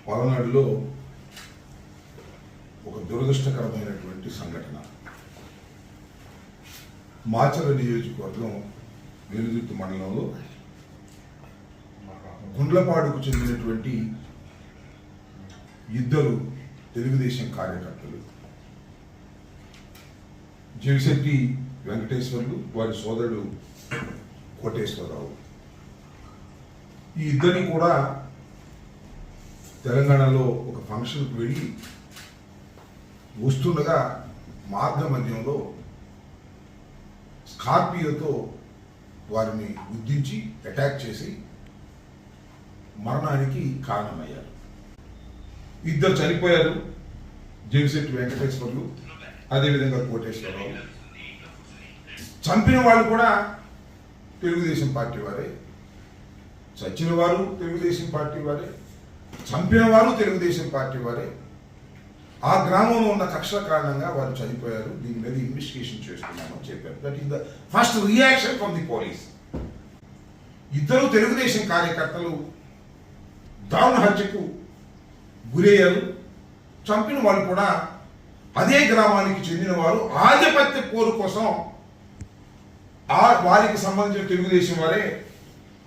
పలనాడులో ఒక దురదృష్టకరమైనటువంటి సంఘటన. మాచర నియోజకవర్గం వెలుదుర్తి మండలంలో గుండ్లపాడుకు చెందినటువంటి ఇద్దరు తెలుగుదేశం కార్యకర్తలు జవిశెట్టి వెంకటేశ్వర్లు, వారి సోదరుడు కోటేశ్వరరావు, ఈ ఇద్దరిని కూడా తెలంగాణలో ఒక ఫంక్షన్కి వెళ్ళి వస్తుండగా మార్గ మధ్యంలో స్కార్పియోతో వారిని గుద్దించి అటాక్ చేసి మరణానికి కారణమయ్యారు. ఇద్దరు చనిపోయారు, జవిశెట్టి వెంకటేశ్వర్లు, అదేవిధంగా కోటేశ్వరరావు. చంపిన వాళ్ళు కూడా తెలుగుదేశం పార్టీ వారే, చచ్చిన వారు తెలుగుదేశం పార్టీ వారే, చంపిన వారు తెలుగుదేశం పార్టీ వారే. ఆ గ్రామంలో ఉన్న కక్ష కారణంగా వారు చనిపోయారు. దీని మీద ఇన్వెస్టిగేషన్ చేస్తున్నామని చెప్పారు. That is the first reaction from the police. ఇద్దరు తెలుగుదేశం కార్యకర్తలు దారుణ హత్యకు గురయ్యారు. చంపిన వాళ్ళు కూడా అదే గ్రామానికి చెందిన వారు. ఆధిపత్య పోరు కోసం వారికి సంబంధించిన తెలుగుదేశం వారే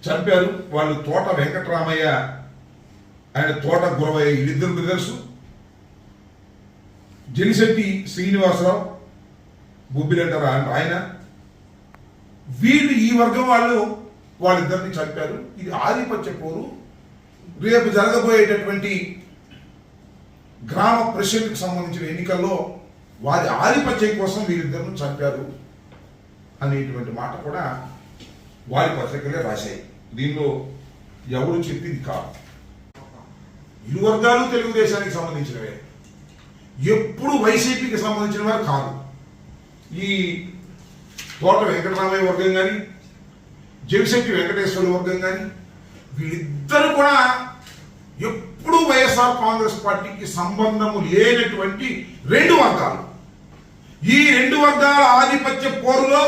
చంపారు. వాళ్ళు తోట వెంకటరామయ్య, ఆయన తోట గురవయ్య, వీళ్ళిద్దరు బ్రదర్సు. జలిశెట్టి శ్రీనివాసరావు, బొబ్బిలంటారు ఆయన. వీళ్ళు ఈ వర్గం వాళ్ళిద్దరిని చంపారు. ఇది ఆధిపత్య పోరు. రేపు జరగబోయేటటువంటి గ్రామ ప్రెసిడెంట్కి సంబంధించిన ఎన్నికల్లో వారి ఆధిపత్యం కోసం వీరిద్దరిని చంపారు అనేటువంటి మాట కూడా వారి పత్రికలే రాశాయి. దీనిలో ఎవరు చెప్పింది కాదు. ఇరు వర్గాలు తెలుగుదేశానికి సంబంధించినవే, ఎప్పుడు వైసీపీకి సంబంధించిన వారు కాదు. ఈ తోట వెంకటరామయ్య వర్గం కానీ, జవిశెట్టి వెంకటేశ్వర వర్గం కానీ, వీళ్ళిద్దరు కూడా ఎప్పుడు వైఎస్ఆర్ కాంగ్రెస్ పార్టీకి సంబంధము లేనటువంటి రెండు వర్గాలు. ఈ రెండు వర్గాల ఆధిపత్య పోరులో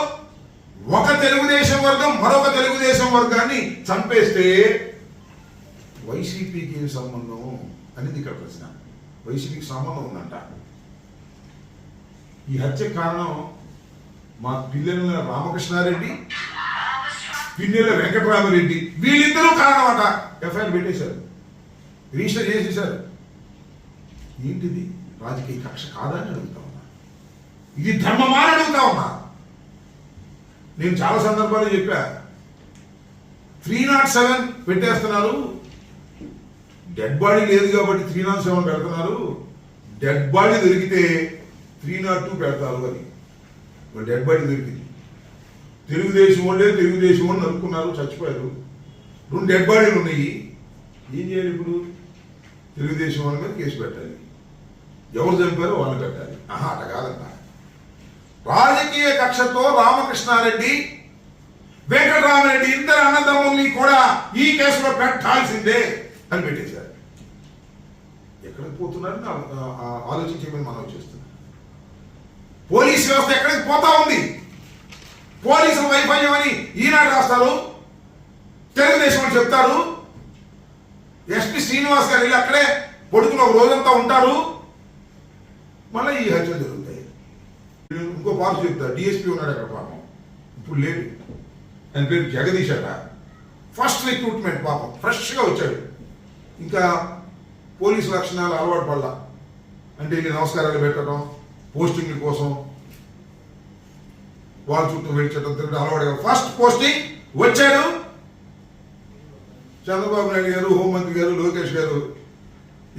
ఒక తెలుగుదేశం వర్గం మరొక తెలుగుదేశం వర్గాన్ని చంపేస్తే వైసీపీకి సంబంధం అనేది ఇక్కడ ప్రశ్న. వైసీపీకి సంబంధం ఉందంట. ఈ హత్య కారణం మా పిల్లల రామకృష్ణారెడ్డి, పిన్నెల వెంకటరామరెడ్డి, వీళ్ళిద్దరూ కారణం అట. ఎఫ్ఐఆర్ పెట్టేశారు, రిజిస్టర్ చేసేశారు. ఏంటిది? రాజకీయ కక్ష కాదా అని అడుగుతా ఉన్నా. ఇది ధర్మమా అని అడుగుతా ఉన్నా. నేను చాలా సందర్భాలు చెప్పా, 307 పెట్టేస్తున్నారు. డెడ్ బాడీ లేదు కాబట్టి 307 పెడుతున్నారు. డెడ్ బాడీ దొరికితే 302 పెడతారు అని. డెడ్ బాడీ దొరికింది. తెలుగుదేశం వాళ్ళే తెలుగుదేశం వాళ్ళు నరుక్కున్నారు, చచ్చిపోయారు. 2 డెడ్ బాడీలు ఉన్నాయి. ఏం చేయాలి ఇప్పుడు? తెలుగుదేశం వాళ్ళ మీద కేసు పెట్టాలి. ఎవరు చంపారో వాళ్ళు పెట్టాలి. అట కాదంట. రాజకీయ కక్షతో రామకృష్ణారెడ్డి, వెంకటరామరెడ్డి ఇద్దరు అన్నదమ్ముల్ని కూడా ఈ కేసులో పెట్టాల్సిందే అని పెట్టేశారు. ఎక్కడికి పోతున్నారని ఆలోచించమని మనం చేస్తున్నాం. పోలీస్ వ్యవస్థ ఎక్కడికి పోతా ఉంది? పోలీసుల వైఫల్యం అని ఈనాడు రాస్తారు, తెలుగుదేశం వాళ్ళు చెప్తారు. ఎస్పీ శ్రీనివాస్ గారు వెళ్ళి అక్కడే పొడుకులో ఒక రోజంతా ఉంటారు. మళ్ళీ ఈ హత్యలు జరుగుతాయి. ఇంకో పార్టీ చెప్తా, డిఎస్పీ ఉన్నాడు అక్కడ, పాపం ఇప్పుడు లేడు. ఆయన పేరు జగదీష్ అట. ఫస్ట్ రిక్రూట్మెంట్, పాపం ఫ్రెష్గా వచ్చాడు. ఇంకా పోలీసు లక్షణాలు అలవాటు పడలా. అంటే ఇక నమస్కారాలు పెట్టడం, పోస్టింగ్ కోసం వాళ్ళ చుట్టూ వెళ్ళడం తిరగడం అలవాటు. ఫస్ట్ పోస్టింగ్ వచ్చాడు. చంద్రబాబు నాయుడు గారు, హోంమంత్రి గారు, లోకేష్ గారు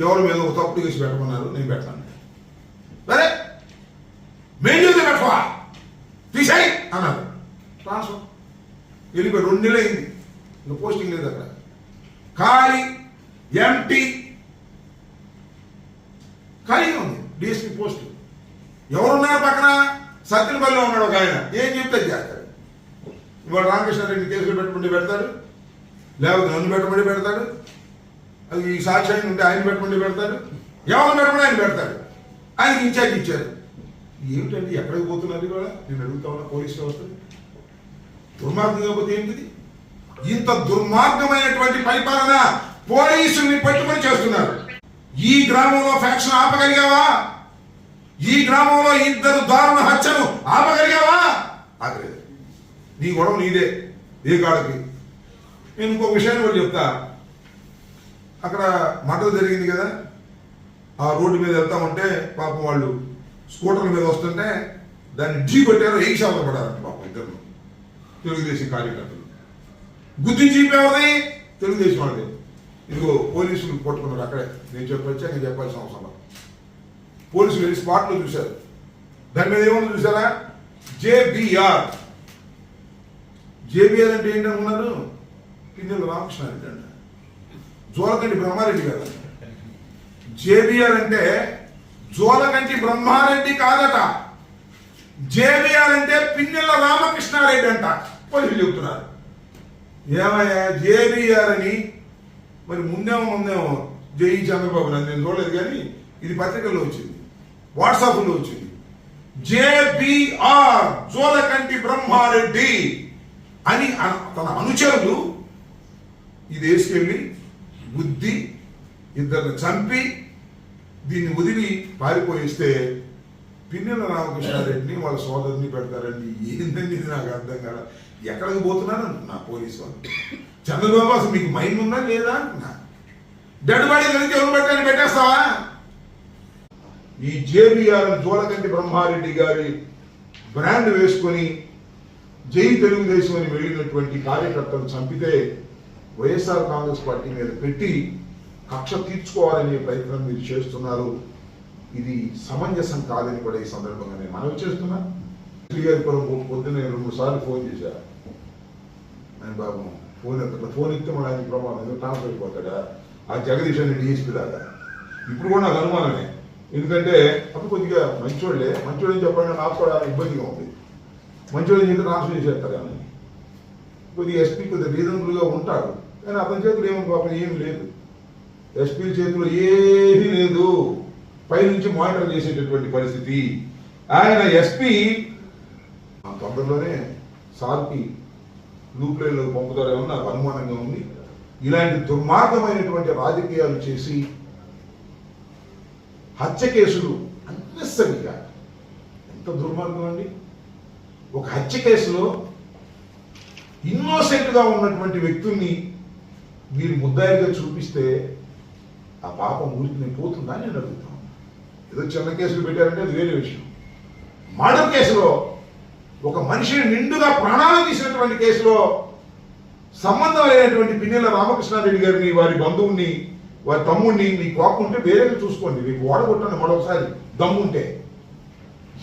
ఎవరి మీద ఒక తప్పుడు కేసు పెట్టమన్నారు. నేను పెట్టాను. సరే మెయిన్ పెట్టవా, తీసాయి అన్నారు. ట్రాన్స్ఫర్ వెళ్ళిపోయి 2 నెలలు అయింది. ఇంకా పోస్టింగ్ లేదు అక్కడ. ఖాళీ ఎంటీ ఖాళీగా ఉంది డిఎస్పీ పోస్టు. ఎవరున్నారు పక్కన? సత్యనపల్లిలో ఉన్నాడు ఒక ఆయన. ఏం చెప్తే చేస్తాడు. ఇవాళ రామకృష్ణారెడ్డి కేసులు పెట్టుకుంటే పెడతాడు, లేకపోతే నన్ను పెట్టమంటే పెడతాడు. అది ఈ సాక్ష్యాన్ని ఉంటే ఆయన పెట్టమంటే పెడతాడు, ఎవరు పెట్టమని ఆయన పెడతాడు. ఆయనకి ఇన్ఛార్జ్ ఇచ్చారు. ఏమిటండి ఎక్కడికి పోతున్నారు కూడా నేను అడుగుతా ఉన్నా. పోలీస్ వ్యవస్థ దుర్మార్గం కాకపోతే ఏంటిది? ఇంత దుర్మార్గమైనటువంటి పరిపాలన పోలీసుల్ని పట్టుకొని చేస్తున్నారు. ఈ గ్రామంలో ఫ్యాక్షన్ ఆపగలిగావా? ఈ గ్రామంలో 2 దారుణ హత్యలు ఆపగలిగావా? ఆగలేదు. నీ గొడవ నీదే ఏ కాళ్ళకి. నేను ఇంకొక విషయాన్ని కూడా చెప్తా. అక్కడ మటలు జరిగింది కదా, ఆ రోడ్డు మీద వెళ్తా ఉంటే పాపం వాళ్ళు స్కూటర్ల మీద వస్తుంటే దాన్ని ఢీ కొట్టారు, ఏషాలు పడారంట పాపం ఇద్దరు తెలుగుదేశం కార్యకర్తలు. గుద్ది జీపేవది తెలుగుదేశం వాళ్ళది. ఇదిగో పోలీసులు పట్టుకున్నారు అక్కడే. నేను చెప్పొచ్చా, నేను చెప్పాల్సిన అవసరం. పోలీసులు వెళ్ళి స్పాట్లో చూశారు. దాని మీద ఏమన్నా చూసారా? జేబీఆర్. జేబీఆర్ అంటే ఏంటనుకున్నారు? పిన్నెల రామకృష్ణారెడ్డి అంట, జోలకంటి బ్రహ్మారెడ్డి కాదు. జేబీఆర్ అంటే జోలకంటి బ్రహ్మారెడ్డి కాదట. జేబీఆర్ అంటే పిన్నెల రామకృష్ణారెడ్డి అంట. పోలీసులు చెప్తున్నారు. ఏమయ్యా జేబీఆర్ అని? మరి ముందేమో జై చంద్రబాబు నాయుడు, నేను చూడలేదు కానీ ఇది పత్రికల్లో వచ్చింది, వాట్సాప్లో వచ్చింది. జేబీఆర్ జోలకంటి బ్రహ్మారెడ్డి అని తన అనుచరులు ఇది వేసుకెళ్ళి బుద్ధి ఇద్దరిని చంపి దీన్ని వదిలి పారిపోయిస్తే పిన్నెల రామకృష్ణారెడ్డిని వాళ్ళ సోదరుని పెడతారండి. ఏంటండి ఇది నాకు అర్థం కాదు. ఎక్కడికి పోతున్నాను అంటున్నా పోలీసు వాళ్ళు. చంద్రబాబు అసలు మీకు మైండ్ ఉందా లేదా అంటున్నా. డెడ్ బాడీ దొరికి ఎవరు పెట్టాలని పెట్టేస్తావా? ఈ జేబీఆర్ జోలకంటి బ్రహ్మారెడ్డి గారి బ్రాండ్ వేసుకొని జై తెలుగుదేశం అని వెళ్ళినటువంటి కార్యకర్తలు చంపితే వైఎస్ఆర్ కాంగ్రెస్ పార్టీ మీద పెట్టి కక్ష తీర్చుకోవాలనే ప్రయత్నం మీరు చేస్తున్నారు. ఇది సమంజసం కాదని కూడా ఈ సందర్భంగా నేను మనవి చేస్తున్నా. పొద్దున్న 2-3 సార్లు ఫోన్ చేశారు. ఆయన బాబు ఫోన్ ఇస్తే మన ఆయన ప్రమాదం ట్రాన్స్ఫర్ అయిపోతాడా ఆ జగదీష్ అని డిఎస్పీ లాగా. ఇప్పుడు కూడా నాకు అనుమానమే. ఎందుకంటే అప్పుడు కొద్దిగా మంచోళ్ళని చెప్పండి, నాకు కూడా ఇబ్బందిగా ఉంది. మంచోళ్ళని చెప్పి ట్రాన్స్ఫర్ చేసేస్తారు కానీ కొద్దిగా ఎస్పీ కొద్దిగా రీజనబుల్గా ఉంటాడు. కానీ అతని చేతులు ఏమో పాపం ఏమి లేదు. ఎస్పీ చేతుల్లో ఏమీ లేదు. పైనుంచి మానిటర్ చేసేటటువంటి పరిస్థితి. ఆయన ఎస్పీ తొందరలోనే సార్కి లూప్ లైన్లో పంపుతారేమో నాకు అనుమానంగా ఉంది. ఇలాంటి దుర్మార్గమైనటువంటి రాజకీయాలు చేసి హత్య కేసులు అన్నెసరిగా, ఎంత దుర్మార్గం అండి. ఒక హత్య కేసులో ఇన్నోసెంట్గా ఉన్నటువంటి వ్యక్తుల్ని మీరు ముద్దాయిగా చూపిస్తే ఆ పాపం ఊరికి నేను పోతుందా నేను అడుగుతాను. ఏదో చిన్న కేసులు పెట్టారంటే అది వేరే విషయం. మర్డర్ కేసులో ఒక మనిషిని నిండుగా ప్రాణాలు తీసినటువంటి కేసులో సంబంధం లేనటువంటి పిన్నెల రామకృష్ణారెడ్డి గారిని, వారి బంధువుని, వారి తమ్ముడిని మీ కోపం ఉంటే వేరేగా చూసుకోండి. మీకు ఓడగొట్టండి మరొకసారి దమ్ముంటే.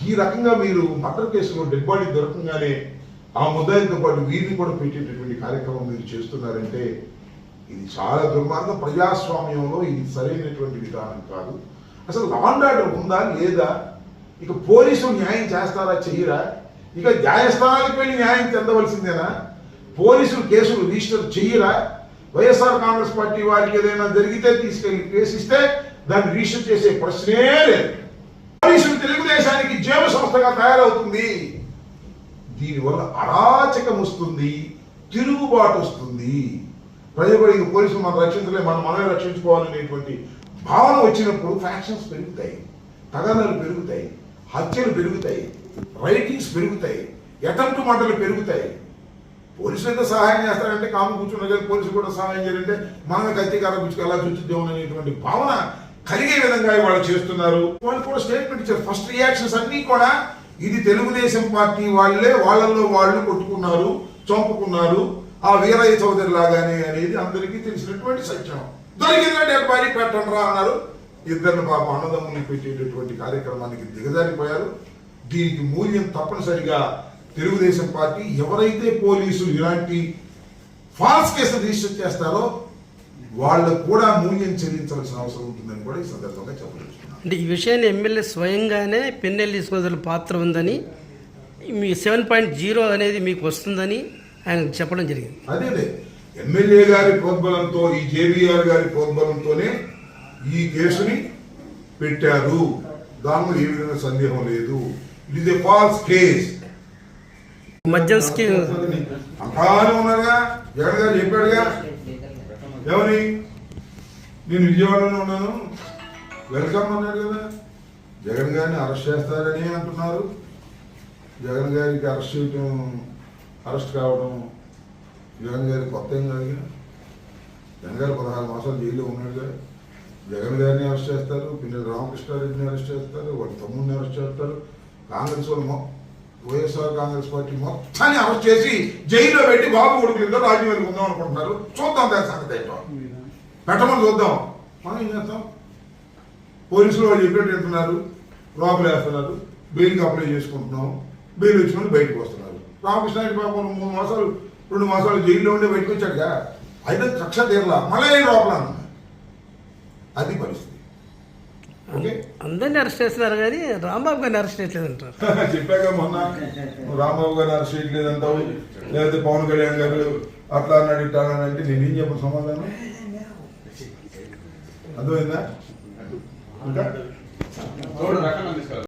ఈ రకంగా మీరు మర్డర్ కేసులో డెడ్ బాడీ దొరకంగానే ఆ ముద్దాయితో పాటు వీరిని కూడా పెట్టేటటువంటి కార్యక్రమం మీరు చేస్తున్నారంటే ఇది చాలా దుర్మార్గం. ప్రజాస్వామ్యంలో ఇది సరైనటువంటి విధానం కాదు. అసలు లా అండ్ ఆర్డర్ ఉందా లేదా? ఇక పోలీసులు న్యాయం చేస్తారా చెయ్యరా? ఇక న్యాయస్థానాలకు వెళ్ళి న్యాయం చెందవలసిందేనా? పోలీసులు కేసులు రిజిస్టర్ చెయ్యరా? వైఎస్ఆర్ కాంగ్రెస్ పార్టీ వారికి ఏదైనా జరిగితే తీసుకెళ్లి కేసు ఇస్తే దాన్ని రిజిస్టర్ చేసే ప్రశ్నే లేదు. పోలీసులు తెలుగుదేశానికి జేబు సంస్థగా తయారవుతుంది. దీనివల్ల అరాచకం వస్తుంది, తిరుగుబాటు వస్తుంది. ప్రజలు పోలీసులు మనం రక్షించలే, మనమే రక్షించుకోవాలనేటువంటి భావన వచ్చినప్పుడు ఫ్యాక్షన్స్ పెరుగుతాయి, తగాదాలు పెరుగుతాయి, హత్యలు పెరుగుతాయి, రైటింగ్స్ పెరుగుతాయి, అటెంప్ట్ మంటలు పెరుగుతాయి. పోలీసులు ఎంత సహాయం చేస్తారంటే కాము కూర్చున్న కానీ పోలీసులు కూడా సహాయం చేయాలంటే మన కత్తికార గుచ్చుకు ఎలా చూచుద్దాం అనేటువంటి భావన కలిగే విధంగా వాళ్ళు చేస్తున్నారు. వాళ్ళు కూడా స్టేట్మెంట్ ఇచ్చారు. ఫస్ట్ రియాక్షన్స్ అన్ని కూడా ఇది తెలుగుదేశం పార్టీ వాళ్ళల్లో వాళ్ళు కొట్టుకున్నారు, చంపుకున్నారు, ఆ వీరయ్య చౌదరి లాగానే అనేది అందరికీ తెలిసినటువంటి సత్యం. దొరికిందంటే బాడీ పెట్టండి రా అన్నారు. ఇద్దరిని పాప అన్నదమ్ములు పెట్టేటటువంటి కార్యక్రమానికి దిగజారిపోయారు. దీనికి మూల్యం తప్పనిసరిగా తెలుగుదేశం పార్టీ ఎవరైతే పోలీసులు ఇలాంటి ఫాల్స్ కేసులు రిజిస్టర్ చేస్తారో వాళ్ళకు కూడా మూల్యం చెల్లించవలసిన అవసరం ఉంటుందని కూడా ఈ సందర్భంగా చెప్పదలుచుకున్నాను. అంటే ఈ విషయాన్ని ఎమ్మెల్యే స్వయంగానే పిన్నెల్లి సోదరుల పాత్ర ఉందని, మీ 7.0 అనేది మీకు వస్తుందని ఆయన చెప్పడం జరిగింది. అదే ఎమ్మెల్యే గారి ప్రోద్బలంతో, ఈ జేబీఆర్ గారి ప్రోద్బలంతోనే ఈ కేసుని పెట్టారు. దానిలో ఏ విధంగా సందేహం లేదు. It is a false case. మధ్యస్థి అంటానే ఉన్నారుగా, జగన్ గారు చెప్పాడుగా. ఎవరి నేను విజయవాడలోనే ఉన్నాను, వెల్కమ్ అన్నాడు కదా. జగన్ గారిని అరెస్ట్ చేస్తారని అంటున్నారు. జగన్ గారికి అరెస్ట్ కావడం జగన్ గారి కొత్త ఏం కాదు. జగన్ గారు 16 మాసాలు జైల్లో ఉన్నాడుగా. జగన్ గారిని అరెస్ట్ చేస్తారు, పిన్నెల రామకృష్ణారెడ్డిని అరెస్ట్ చేస్తారు, వాడి తమ్ముడిని అరెస్ట్ చేస్తారు. కాంగ్రెస్ వాళ్ళు వైఎస్ఆర్ కాంగ్రెస్ పార్టీ మొత్తాన్ని అరెస్ట్ చేసి జైల్లో పెట్టి బాబు కొడుకులతో రాజ్యం వెళ్ళుకుందాం అనుకుంటున్నారు. చూద్దాం దాని సంగతి ఏంటో, పెట్టమని చూద్దాం. మనం ఏం చేస్తాం? పోలీసులు వాళ్ళు చెప్పేట్టు వెళ్తున్నారు, లోపలేస్తున్నారు, బెయిల్కి అప్లై చేసుకుంటున్నాం. బెయిల్ వచ్చిన వాళ్ళు బయటకు వస్తున్నారు. రామకృష్ణారెడ్డి బాబు 3 మాసాలు 2 మాసాలు జైల్లో ఉండే బయటకు వచ్చాడుగా. అయినా కక్ష తీరలా, మళ్ళీ లోపల అన్నమాట. అది పరిస్థితి. ఓకే, అందరినీ అరెస్ట్ చేస్తున్నారు కానీ రాంబాబు గారిని అరెస్ట్ చేయట్లేదంటారు. చెప్పాక మొన్న రాంబాబు గారు అరెస్ట్ చేయట్లేదంటావు, లేకపోతే పవన్ కళ్యాణ్ గారు అట్లా అన్నాడు ఇట్లా అన్నాడు అంటే నేనేం చెప్పను సమాధానం? అర్థమైందా? ఇంకా